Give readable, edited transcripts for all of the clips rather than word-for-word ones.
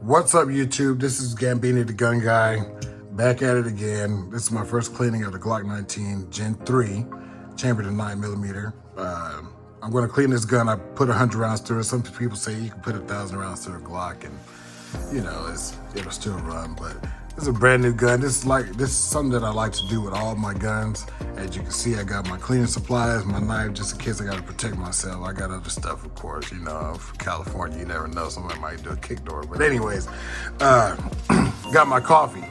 What's up, YouTube? This is Gambini the Gun Guy, back at it again. This is my first cleaning of the Glock 19 Gen 3, chambered in 9mm. I'm going to clean this gun. I put 100 rounds through it. Some people say you can put 1,000 rounds through a Glock, and you know it'll still run. But this is a brand new gun. This is something that I like to do with all my guns. As you can see, I got my cleaning supplies, my knife, just in case I got to protect myself. I got other stuff, of course. You know, from California, you never know. Somebody might do a kick door. But anyways, got my coffee.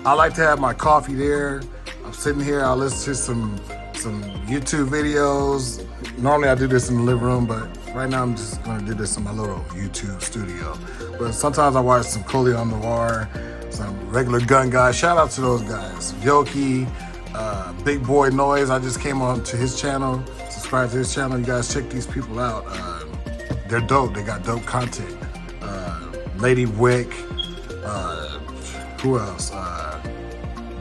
I like to have my coffee there. I'm sitting here. I'll listen to some YouTube videos. Normally I do this in the living room, but right now I'm just going to do this in my little YouTube studio. But sometimes I watch some Coleon Noir, some regular gun guys. Shout out to those guys. Yoki, Big Boy Noise. I just came on to his channel. Subscribe to his channel. You guys check these people out. They're dope. They got dope content. Lady Wick. Who else?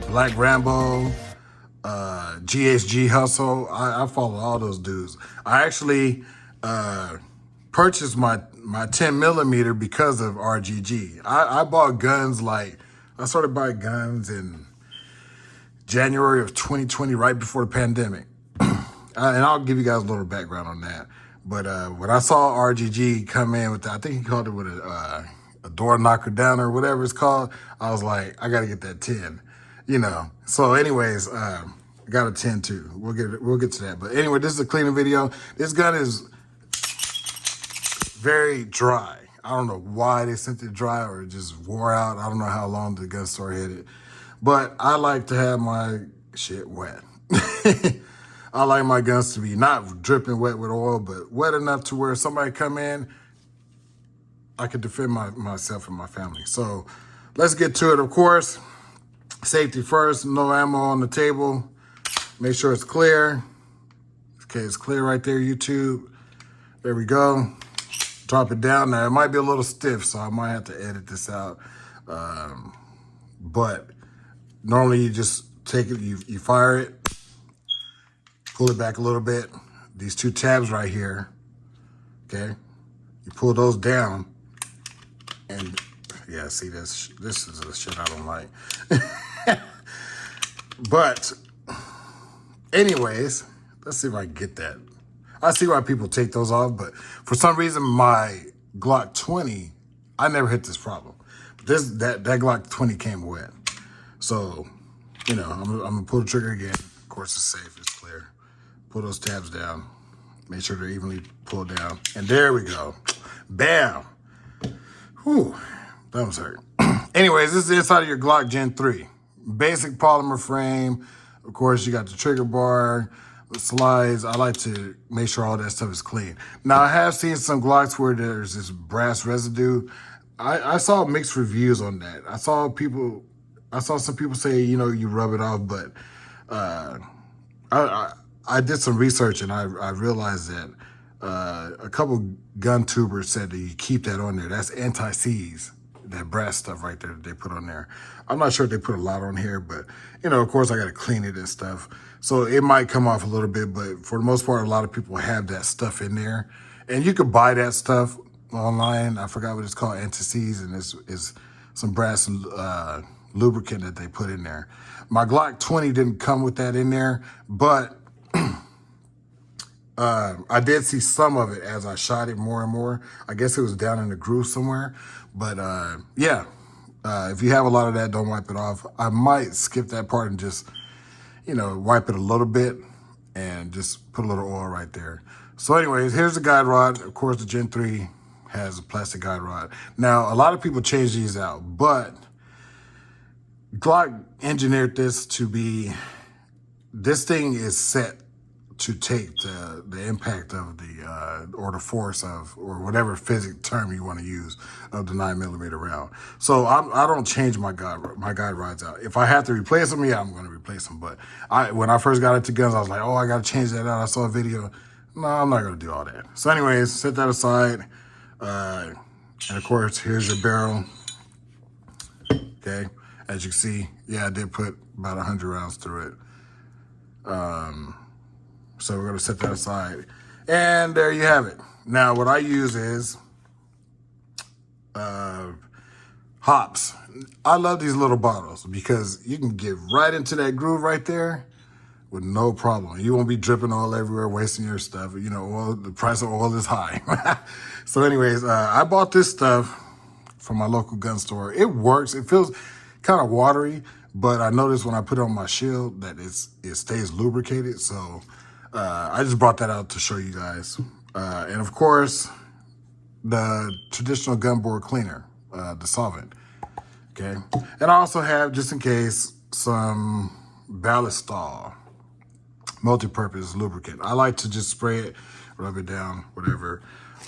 Black Rambo. GHG Hustle. I follow all those dudes. I actually purchased my 10mm because of RGG. I bought guns I started buying guns in January of 2020, right before the pandemic. And I'll give you guys a little background on that. But when I saw RGG come in with I think he called it with a door knocker down or whatever it's called, I was like, I gotta get that 10, you know. So anyways, I got a 10 too. We'll get to that. But anyway, this is a cleaning video. This gun is very dry. I don't know why they sent it dry or it just wore out. I don't know how long the gun store had it. But I like to have my shit wet. I like my guns to be not dripping wet with oil, but wet enough to where somebody come in, I could defend myself and my family. So let's get to it. Of course, safety first, no ammo on the table. Make sure it's clear. Okay, it's clear right there, YouTube. There we go. Drop it down. Now, it might be a little stiff, so I might have to edit this out. But normally you just take it, you fire it, pull it back a little bit. These two tabs right here, okay? You pull those down, and yeah, see, this is the shit I don't like. But anyways, let's see if I can get that. I see why people take those off, but for some reason, my Glock 20, I never hit this problem. But that Glock 20 came wet. So, you know, I'm gonna pull the trigger again. Of course, it's safe, it's clear. Pull those tabs down. Make sure they're evenly pulled down. And there we go. Bam. Whew, that was hurt. Anyways, this is the inside of your Glock Gen 3. Basic polymer frame. Of course, you got the trigger bar, the slides. I like to make sure all that stuff is clean. Now, I have seen some Glocks where there's this brass residue. I saw mixed reviews on that. I saw some people say, you know, you rub it off, but I did some research and I realized that a couple gun tubers said that you keep that on there. That's anti-seize, that brass stuff right there that they put on there. I'm not sure if they put a lot on here, but, you know, of course, I got to clean it and stuff. So it might come off a little bit, but for the most part, a lot of people have that stuff in there. And you could buy that stuff online. I forgot what it's called, anti-seize, and it's some brass lubricant that they put in there. My Glock 20 didn't come with that in there, but I did see some of it as I shot it more and more. I guess it was down in the groove somewhere. But yeah, if you have a lot of that, don't wipe it off. I might skip that part and just, you know, wipe it a little bit and just put a little oil right there. So anyways, here's the guide rod. Of course, the Gen 3 has a plastic guide rod. Now, a lot of people change these out, but Glock engineered this to be, this thing is set to take the impact of or the force of, or whatever physics term you want to use, of the 9mm round. So I don't change my guide rods out. If I have to replace them, yeah, I'm going to replace them. But when I first got into guns, I was like, oh, I got to change that out. I saw a video. No, I'm not going to do all that. So anyways, set that aside. And of course, here's your barrel. Okay, as you can see, yeah, I did put about 100 rounds through it. So we're going to set that aside. And there you have it. Now, what I use is hops. I love these little bottles because you can get right into that groove right there with no problem. You won't be dripping oil everywhere, wasting your stuff. You know, oil, the price of oil is high. So anyways, I bought this stuff from my local gun store. It works. It feels kind of watery, but I noticed when I put it on my shield that it stays lubricated. So I just brought that out to show you guys. And of course, the traditional gun board cleaner, the solvent. Okay. And I also have, just in case, some Ballistol multi-purpose lubricant. I like to just spray it, rub it down, whatever.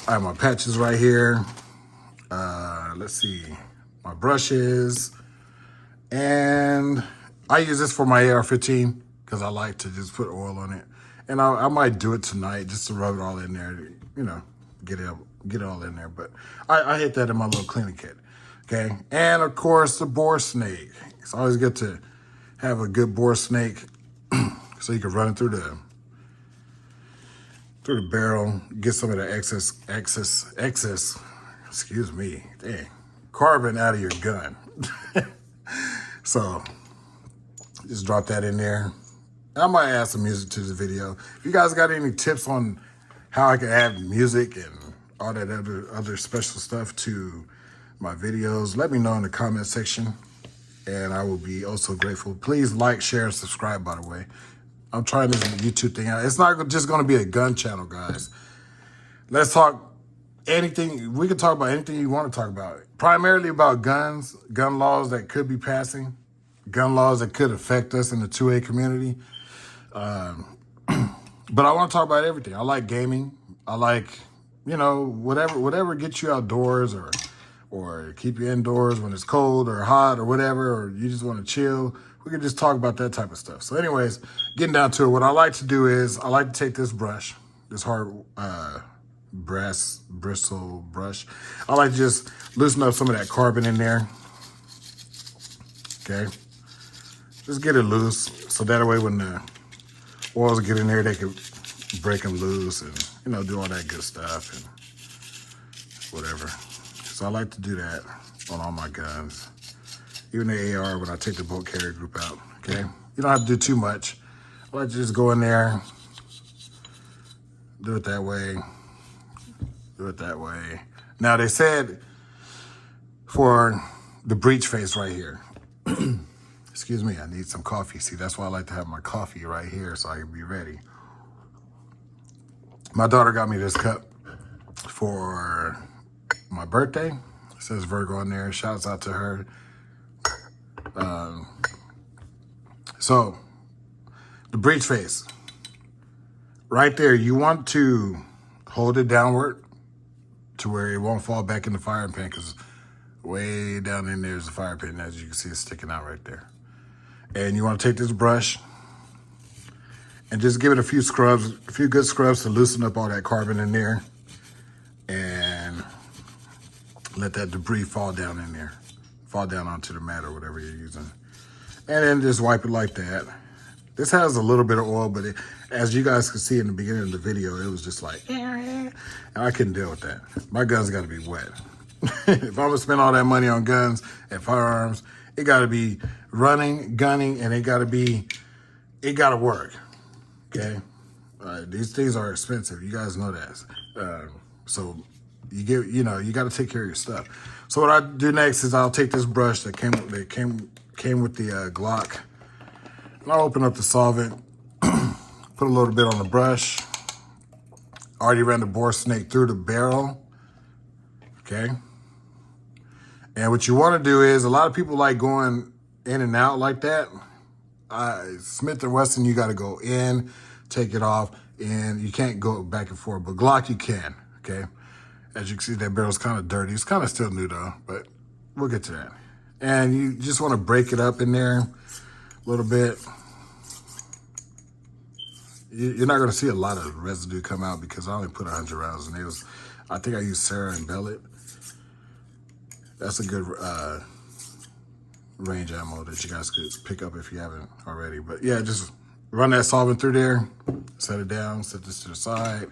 I have my patches right here. Let's see, my brushes. And I use this for my AR-15 because I like to just put oil on it. And I might do it tonight just to rub it all in there, you know, get it all in there. But I hit that in my little cleaning kit. Okay. And of course, the bore snake. It's always good to have a good bore snake so you can run it through the barrel, get some of the excess, excuse me, dang, carbon out of your gun. So just drop that in there. I might add some music to the video. If you guys got any tips on how I can add music and all that other special stuff to my videos, let me know in the comment section, and I will be also grateful. Please like, share, and subscribe, by the way. I'm trying this YouTube thing out. It's not just going to be a gun channel, guys. Let's talk anything. We can talk about anything you want to talk about. Primarily about guns, gun laws that could be passing, gun laws that could affect us in the 2A community. But I want to talk about everything. I like gaming. I like, you know, whatever gets you outdoors or keep you indoors when it's cold or hot or whatever, or you just want to chill. We can just talk about that type of stuff. So anyways, getting down to it, what I like to do is I like to take this brush, this hard brass bristle brush. I like to just loosen up some of that carbon in there. Okay. Just get it loose so that way when the oils get in there, they can break them loose and, you know, do all that good stuff and whatever. So I like to do that on all my guns. Even the AR when I take the bolt carrier group out, okay? You don't have to do too much. I like to just go in there, do it that way, do it that way. Now they said for the breech face right here, excuse me, I need some coffee. See, that's why I like to have my coffee right here so I can be ready. My daughter got me this cup for my birthday. It says Virgo on there. Shouts out to her. So the breech face right there, you want to hold it downward to where it won't fall back in the fire pan, because way down in there is the fire pin. As you can see, it's sticking out right there. And you want to take this brush and just give it a few good scrubs to loosen up all that carbon in there and let that debris fall down in there, fall down onto the mat or whatever you're using. And then just wipe it like that. This has a little bit of oil, but as you guys can see in the beginning of the video, it was just like, and I couldn't deal with that. My guns got to be wet. If I'm going to spend all that money on guns and firearms, it got to be running, gunning, and it got to work, okay? These things are expensive. You guys know that. So you got to take care of your stuff. So what I do next is I'll take this brush that came with the Glock, and I'll open up the solvent, put a little bit on the brush. Already ran the bore snake through the barrel, okay? And what you want to do is, a lot of people like going in and out like that. Smith & Wesson, you got to go in, take it off, and you can't go back and forth. But Glock, you can, okay? As you can see, that barrel's kind of dirty. It's kind of still new though, but we'll get to that. And you just want to break it up in there a little bit. You're not going to see a lot of residue come out because I only put 100 rounds in it. I think I used Sarah and Bellet. That's a good range ammo that you guys could pick up if you haven't already. But yeah, just run that solvent through there, set it down, set this to the side.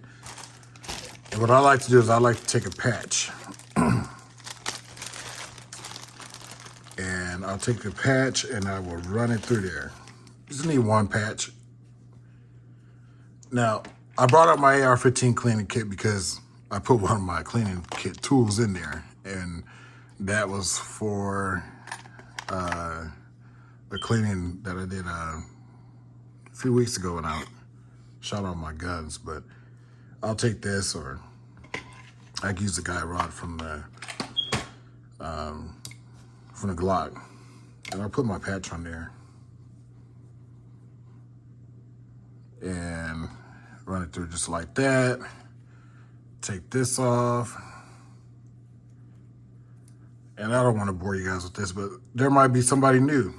And what I like to do is I like to take a patch. I'll take the patch and I will run it through there. Just need one patch. Now, I brought up my AR-15 cleaning kit because I put one of my cleaning kit tools in there, and that was for the cleaning that I did a few weeks ago when I shot all my guns. But I'll take this, or I can use the guy rod from the Glock, and I'll put my patch on there and run it through just like that. Take this off. And I don't want to bore you guys with this, but there might be somebody new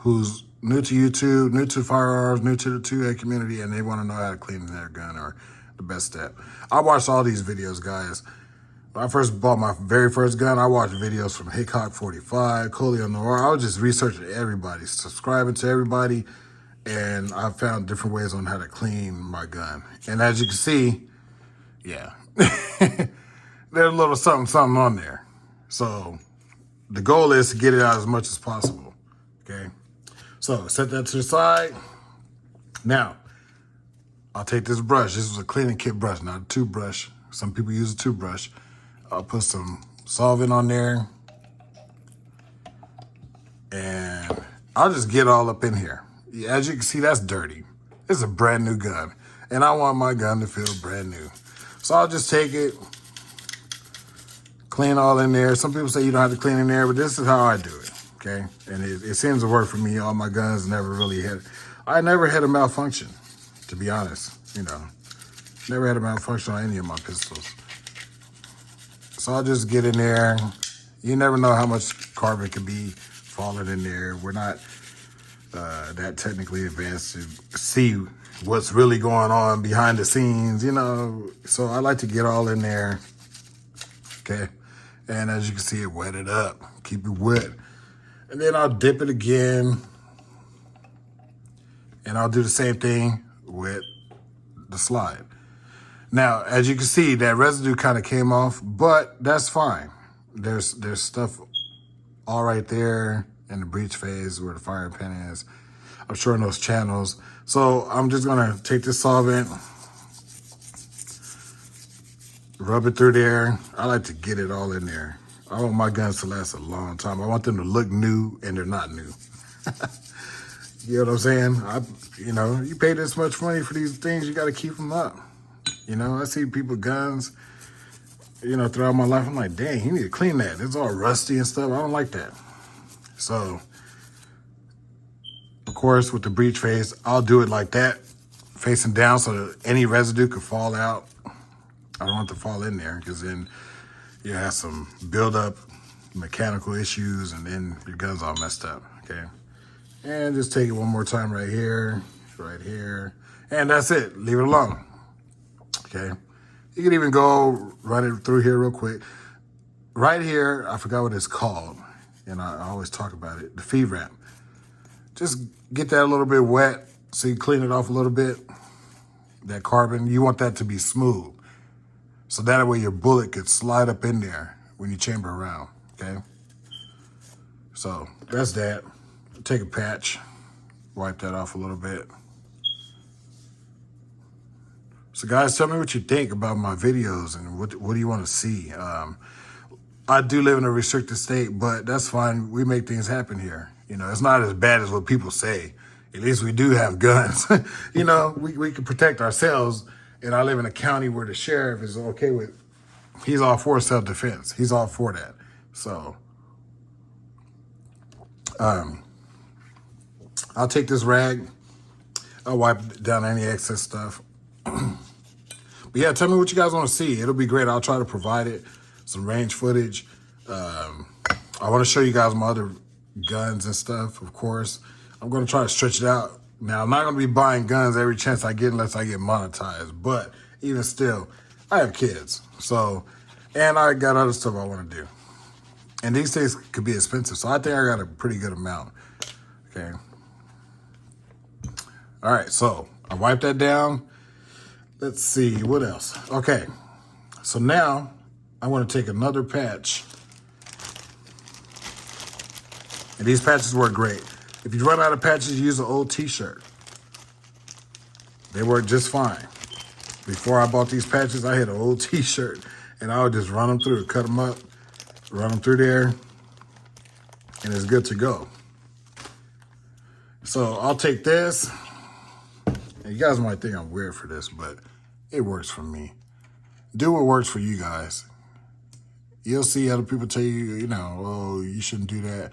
who's new to YouTube, new to firearms, new to the 2A community, and they want to know how to clean their gun or the best step. I watched all these videos, guys. When I first bought my very first gun, I watched videos from Hickok 45, Colio Noir. I was just researching everybody, subscribing to everybody, and I found different ways on how to clean my gun. And as you can see, yeah, there's a little something on there. So the goal is to get it out as much as possible, okay? So set that to the side. Now, I'll take this brush. This was a cleaning kit brush, not a toothbrush. Some people use a toothbrush. I'll put some solvent on there. And I'll just get all up in here. As you can see, that's dirty. It's a brand new gun. And I want my gun to feel brand new. So I'll just take it, clean all in there. Some people say you don't have to clean in there, but this is how I do it, okay? And it seems to work for me. All my guns never really I never had a malfunction, to be honest, you know. Never had a malfunction on any of my pistols. So I'll just get in there. You never know how much carbon could be falling in there. We're not that technically advanced to see what's really going on behind the scenes, you know. So I like to get all in there, okay? And as you can see, it wet it up. Keep it wet. And then I'll dip it again. And I'll do the same thing with the slide. Now, as you can see, that residue kind of came off, but that's fine. There's stuff all right there in the breech phase where the firing pin is. I'm sure in those channels. So I'm just gonna take this solvent, rub it through there. I like to get it all in there. I want my guns to last a long time. I want them to look new, and they're not new. You know what I'm saying? You know, you pay this much money for these things, you gotta keep them up. You know, I see people guns, you know, throughout my life. I'm like, dang, you need to clean that. It's all rusty and stuff. I don't like that. So, of course, with the breech face, I'll do it like that, facing down so that any residue could fall out. I don't want it to fall in there because then you have some buildup, mechanical issues, and then your gun's all messed up, okay? And just take it one more time right here, and that's it. Leave it alone, okay? You can even go run it through here real quick. Right here, I forgot what it's called, and I always talk about it, the feed wrap. Just get that a little bit wet so you clean it off a little bit. That carbon, you want that to be smooth. So that way your bullet could slide up in there when you chamber around, okay? So that's that. Take a patch, wipe that off a little bit. So guys, tell me what you think about my videos and what do you want to see? I do live in a restricted state, but that's fine. We make things happen here. You know, it's not as bad as what people say. At least we do have guns. You know, we can protect ourselves. And I live in a county where the sheriff is okay with, he's all for self-defense. He's all for that. So, I'll take this rag. I'll wipe down any excess stuff. But yeah, tell me what you guys want to see. It'll be great. I'll try to provide it, some range footage. I want to show you guys my other guns and stuff, of course. I'm going to try to stretch it out. Now, I'm not going to be buying guns every chance I get unless I get monetized. But even still, I have kids. So, and I got other stuff I want to do. And these things could be expensive. So I think I got a pretty good amount. Okay. All right, so I wiped that down. Let's see, what else? Okay, so now I want to take another patch And these patches work great. If you run out of patches, use an old t-shirt. They work just fine. Before I bought these patches, I had an old t-shirt and I would just run them through, cut them up, run them through there, and it's good to go. So I'll take this. And you guys might think I'm weird for this, but it works for me. Do what works for you guys. You'll see other people tell you, you know, oh, you shouldn't do that.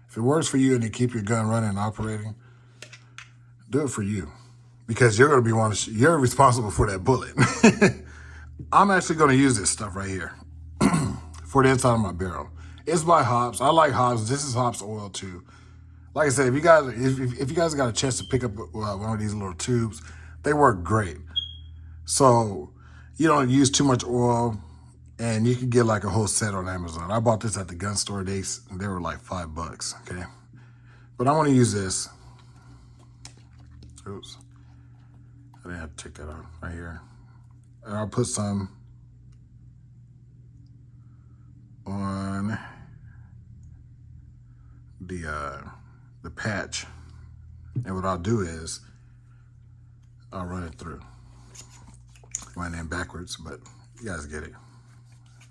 If it works for you and you keep your gun running and operating, do it for you. Because you're going to be you're responsible for that bullet. I'm actually going to use this stuff right here for the inside of my barrel. It's by Hobbs. I like Hobbs. This is Hobbs oil too. Like I said, if you guys got a chance to pick up one of these little tubes, they work great. So you don't use too much oil, and you can get like a whole set on Amazon. I bought this at the gun store. They were like $5, okay? But I want to use this. Oops. I didn't have to take that out right here. And I'll put some on the patch. And what I'll do is I'll run it through. Run in backwards, but you guys get it.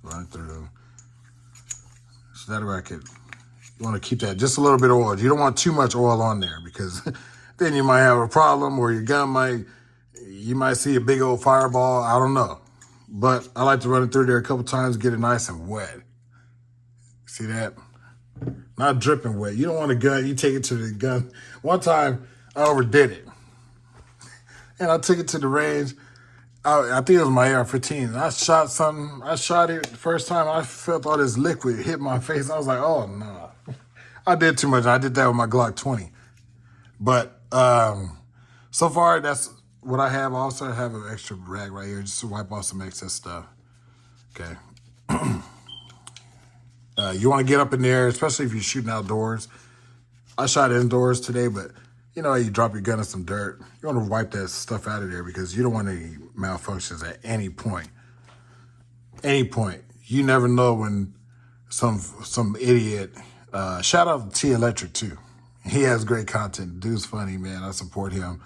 Run it through. So that way you want to keep that just a little bit of oil. You don't want too much oil on there because then you might have a problem or your gun you might see a big old fireball. I don't know. But I like to run it through there a couple times, get it nice and wet. See that? Not dripping wet. You don't want a gun, you take it to the gun. One time, I overdid it. And I took it to the range. I think it was my AR-15. I shot something. I shot it the first time. I felt all this liquid hit my face. I was like, oh, no. I did too much. I did that with my Glock 20. But so far, that's what I have. I also have an extra rag right here just to wipe off some excess stuff. Okay. You want to get up in there, especially if you're shooting outdoors. I shot indoors today, but you know, you drop your gun in some dirt. You want to wipe that stuff out of there because you don't want any malfunctions at any point. Any point. You never know when some idiot. Shout out to T Electric too. He has great content. Dude's funny, man. I support him.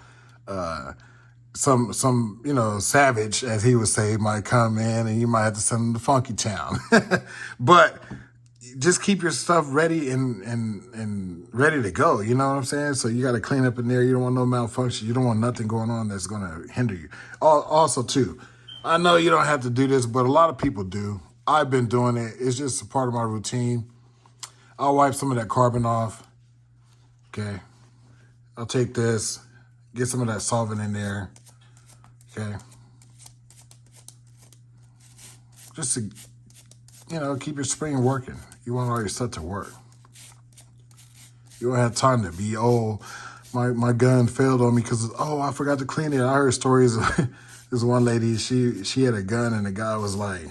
Some you know, savage, as he would say, might come in and you might have to send him to Funky Town. But just keep your stuff ready and ready to go. You know what I'm saying? So you got to clean up in there. You don't want no malfunction. You don't want nothing going on that's going to hinder you. Also, too, I know you don't have to do this, but a lot of people do. I've been doing it. It's just a part of my routine. I'll wipe some of that carbon off. Okay. I'll take this, get some of that solvent in there. Okay. Just to, you know, keep your spring working. You want all your stuff to work. You don't have time to be, oh, my gun failed on me because, oh, I forgot to clean it. I heard stories of this one lady, she had a gun and the guy was like,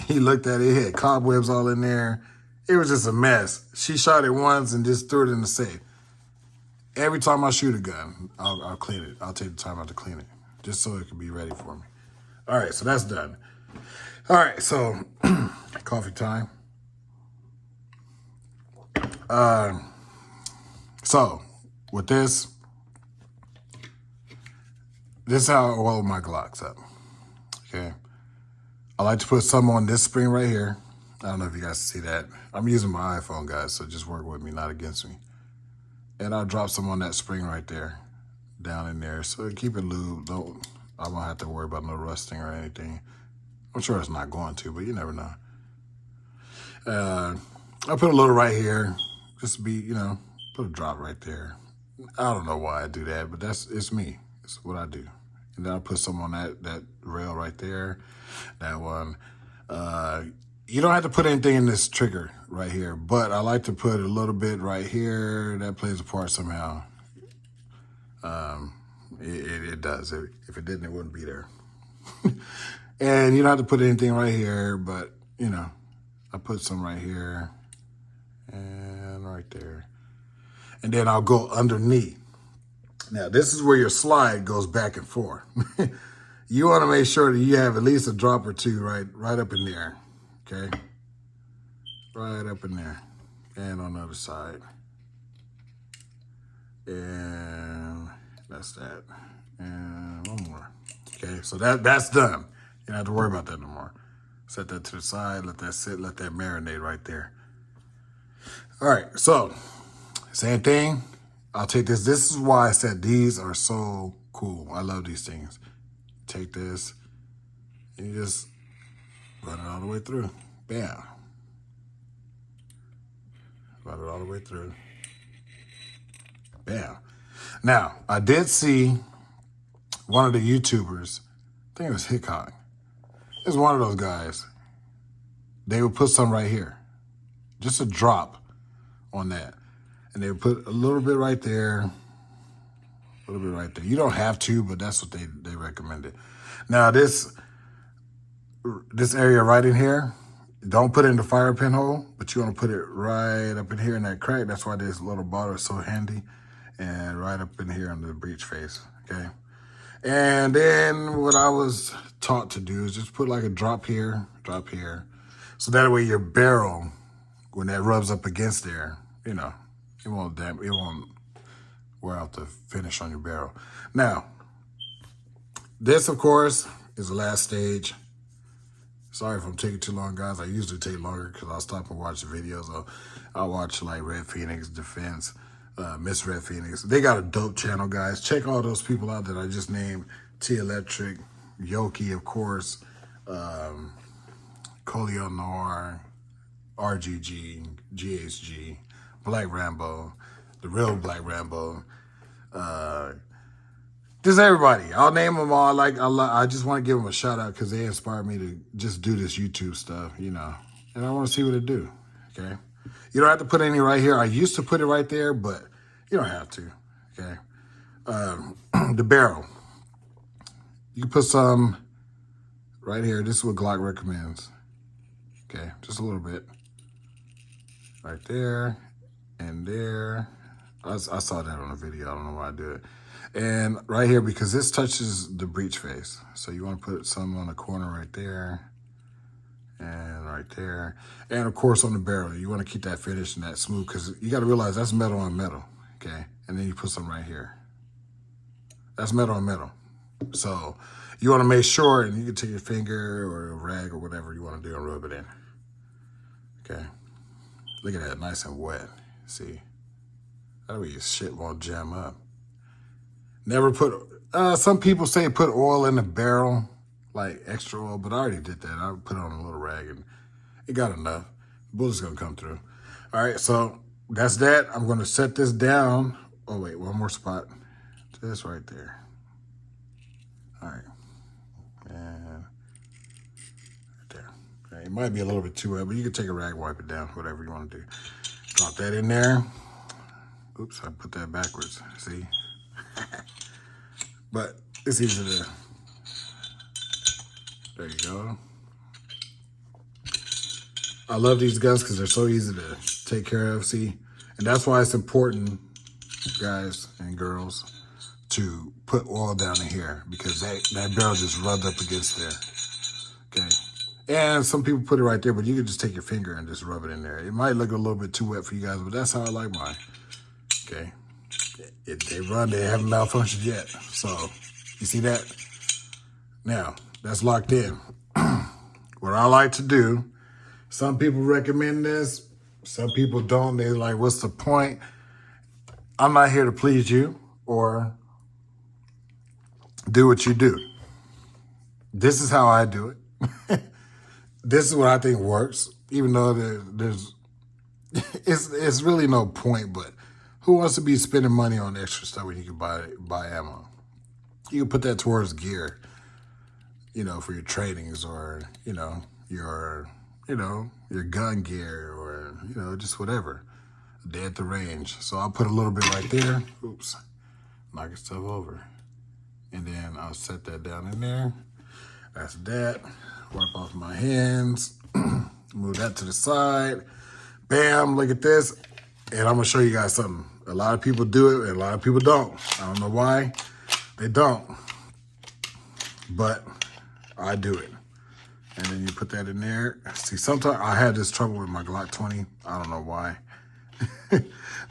he looked at it, it had cobwebs all in there. It was just a mess. She shot it once and just threw it in the safe. Every time I shoot a gun, I'll clean it. I'll take the time out to clean it just so it can be ready for me. All right, so that's done. All right, so coffee time. So with this is how I oil my Glocks up. Okay. I like to put some on this spring right here. I don't know if you guys see that. I'm using my iPhone, guys, so just work with me, not against me. And I'll drop some on that spring right there, down in there. So keep it lubed. I won't have to worry about no rusting or anything. I'm sure it's not going to, but you never know. I'll put a little right here, just to be, you know, put a drop right there. I don't know why I do that, but it's me. It's what I do. And then I'll put some on that rail right there, that one. You don't have to put anything in this trigger right here, but I like to put a little bit right here. That plays a part somehow. It does. If it didn't, it wouldn't be there. And you don't have to put anything right here, but, you know, I put some right here and right there. And then I'll go underneath. Now, this is where your slide goes back and forth. You want to make sure that you have at least a drop or two right up in there, okay? Right up in there. And on the other side. And that's that. And one more. Okay, so that's done. You don't have to worry about that no more. Set that to the side, let that sit, let that marinate right there. All right, so same thing. I'll take this. This is why I said these are so cool. I love these things. Take this and you just run it all the way through. Bam. Run it all the way through. Bam. Now, I did see one of the YouTubers, I think it was Hickok. It's one of those guys. They would put some right here. Just a drop on that. And they would put a little bit right there. A little bit right there. You don't have to, but that's what they recommended. Now, this area right in here, don't put it in the fire pin hole, but you want to put it right up in here in that crack. That's why this little bottle is so handy. And right up in here under the breech face, okay? And then what I was taught to do is just put like a drop here. So that way your barrel, when that rubs up against there, you know, it won't wear out the finish on your barrel. Now, this, of course, is the last stage. Sorry if I'm taking too long, guys. I usually take longer because I'll stop and watch the videos. I'll watch like Red Phoenix Defense, Miss Red Phoenix. They got a dope channel, guys. Check all those people out that I just named. T Electric, Yoki, of course, Colio Noir, RGG, GHG, Black Rambo, the real Black Rambo. Just everybody. I'll name them all. I just want to give them a shout out because they inspired me to just do this YouTube stuff, you know. And I want to see what it do. Okay. You don't have to put any right here. I used to put it right there, but you don't have to. Okay. The barrel. You can put some right here. This is what Glock recommends. Okay, just a little bit. Right there and there. I saw that on a video. I don't know why I do it. And right here, because this touches the breech face. So you want to put some on the corner right there. And right there. And of course on the barrel. You want to keep that finish and that smooth because you got to realize that's metal on metal. Okay, and then you put some right here. That's metal on metal. So you want to make sure, and you can take your finger or a rag or whatever you want to do and rub it in. Okay. Look at that, nice and wet. See? That way your shit won't jam up. Never put, some people say put oil in the barrel, like extra oil, but I already did that. I put it on a little rag and it got enough. The bullet's gonna come through. All right, so that's that. I'm gonna set this down. Oh wait, one more spot. Just right there. All right, and right there. Okay, it might be a little bit too wet, but you can take a rag, wipe it down, whatever you want to do. Drop that in there. Oops, I put that backwards. See? But it's easy to. There you go. I love these guns because they're so easy to take care of. See, and that's why it's important, guys and girls, to put oil down in here because that barrel just rubbed up against there. Okay. And some people put it right there, but you can just take your finger and just rub it in there. It might look a little bit too wet for you guys, but that's how I like mine. Okay. They haven't malfunctioned yet. So, you see that? Now, that's locked in. What I like to do, some people recommend this, some people don't. They're like, what's the point? I'm not here to please you or do what you do. This is how I do it. This is what I think works, even though it's really no point, but who wants to be spending money on extra stuff when you can buy ammo? You can put that towards gear, you know, for your trainings or, you know, your gun gear or, you know, just whatever. A day at the range. So I'll put a little bit right there. Oops. Knocking stuff over. And then I'll set that down in there. That's that. Wipe off my hands. Move that to the side. Bam, look at this. And I'm gonna show you guys something. A lot of people do it and a lot of people don't. I don't know why they don't. But I do it. And then you put that in there. See, sometimes I had this trouble with my Glock 20. I don't know why.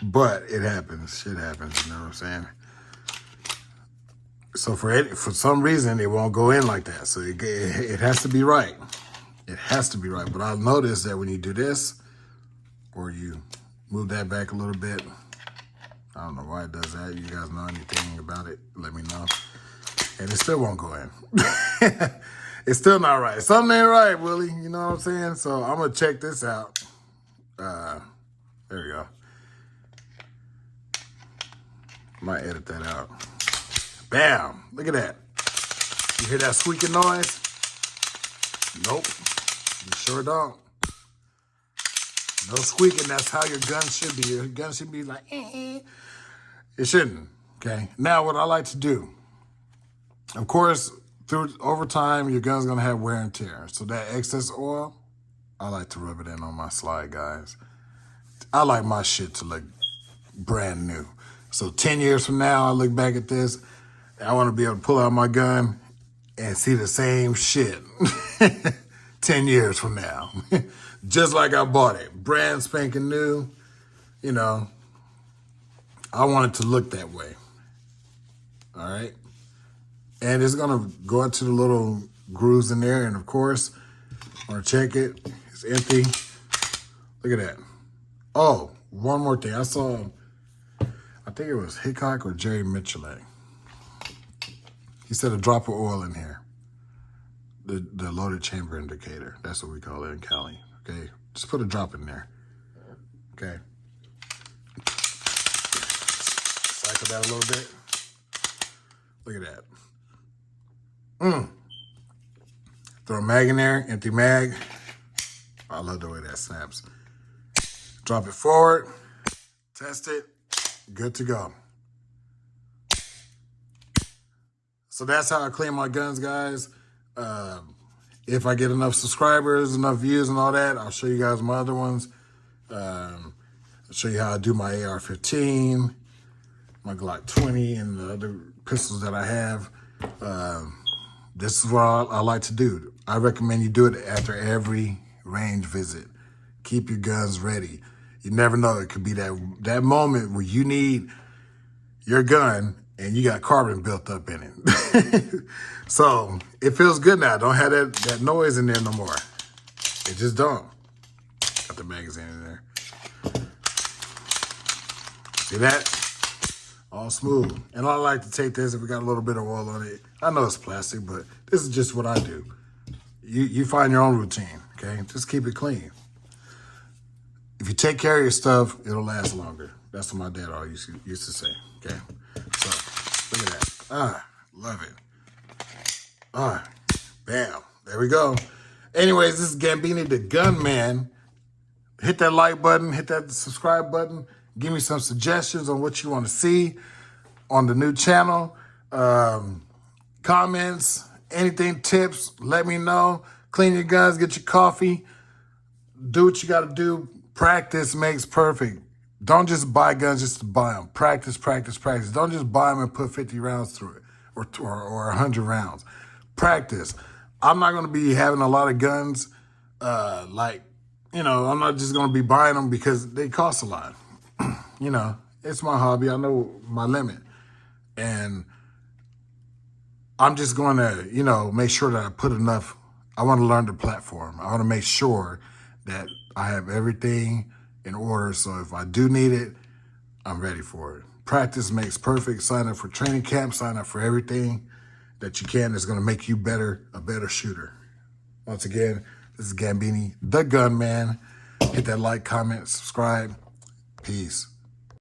But it happens. Shit happens. You know what I'm saying? So for some reason, it won't go in like that. So it has to be right. It has to be right. But I'll notice that when you do this, or you move that back a little bit, I don't know why it does that. You guys know anything about it, let me know. And it still won't go in. It's still not right. Something ain't right, Willie. You know what I'm saying? So I'm going to check this out. There we go. Might edit that out. Bam. Look at that. You hear that squeaking noise? Nope. You sure don't. No squeaking. That's how your gun should be. Your gun should be like, eh. It shouldn't. Okay. Now, what I like to do, of course, over time, your gun's going to have wear and tear. So that excess oil, I like to rub it in on my slide, guys. I like my shit to look brand new. So 10 years from now, I look back at this, I want to be able to pull out my gun and see the same shit 10 years from now. Just like I bought it. Brand spanking new. You know, I want it to look that way. All right? And it's going to go into the little grooves in there. And, of course, I'm going to check it. It's empty. Look at that. Oh, one more thing. I saw, I think it was Hickok or Jerry Michelet. He said a drop of oil in here. The loaded chamber indicator. That's what we call it in Cali. Okay? Just put a drop in there. Okay? Cycle that a little bit. Look at that. Throw a mag in there, empty mag. I love the way that snaps. Drop it forward, test it, good to go. So that's how I clean my guns, guys. If I get enough subscribers, enough views and all that, I'll show you guys my other ones. I'll show you how I do my AR-15, my Glock 20, and the other pistols that I have. This is what I like to do. I recommend you do it after every range visit. Keep your guns ready. You never know. It could be that moment where you need your gun and you got carbon built up in it. So it feels good now. Don't have that noise in there no more. It just don't. Got the magazine in there. See that? All smooth. And I like to take this if we got a little bit of oil on it. I know it's plastic, but this is just what I do. You find your own routine, okay? Just keep it clean. If you take care of your stuff, it'll last longer. That's what my dad always used to say, okay? So, look at that. Love it. Bam. There we go. Anyways, this is Gambini the Gunman. Hit that like button. Hit that subscribe button. Give me some suggestions on what you want to see on the new channel. Comments, anything, tips, let me know. Clean your guns, get your coffee. Do what you got to do. Practice makes perfect. Don't just buy guns just to buy them. Practice, practice, practice. Don't just buy them and put 50 rounds through it or 100 rounds. Practice. I'm not going to be having a lot of guns. I'm not just going to be buying them because they cost a lot. You know, it's my hobby. I know my limit. And I'm just going to, make sure that I put enough. I want to learn the platform. I want to make sure that I have everything in order. So if I do need it, I'm ready for it. Practice makes perfect. Sign up for training camp. Sign up for everything that you can that's going to make you a better shooter. Once again, this is Gambini, the Gunman. Hit that like, comment, subscribe. Peace.